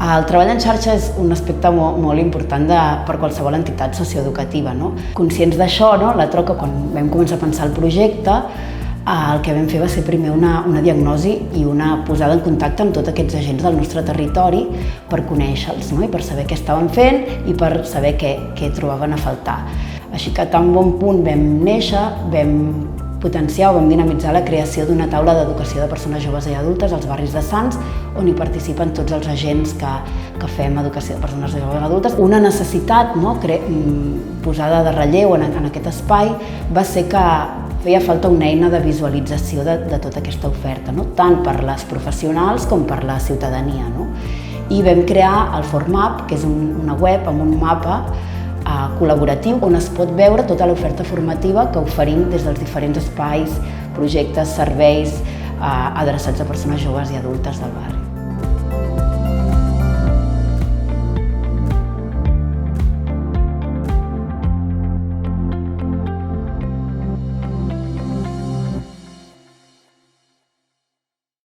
El treball en xarxa és un aspecte molt important per qualsevol entitat socioeducativa. Conscients d'això, la Troca, quan vam començar a pensar el projecte, el que vam fer va ser primer una diagnosi i una posada en contacte amb tots aquests agents del nostre territori per conèixer-los i per saber què estaven fent i per saber què trobaven a faltar. Així que tan bon punt vam néixer, vam potenciar o vam dinamitzar la creació d'una taula d'educació de persones joves i adultes als barris de Sants, on hi participen tots els agents que fem educació de persones joves i adultes. Una necessitat posada de relleu en aquest espai va ser que feia falta una eina de visualització de tota aquesta oferta, tant per les professionals com per la ciutadania. I vam crear el ForMap, que és una web amb un mapa col·laboratiu on es pot veure tota l'oferta formativa que oferim des dels diferents espais, projectes, serveis adreçats a persones joves i adultes del barri.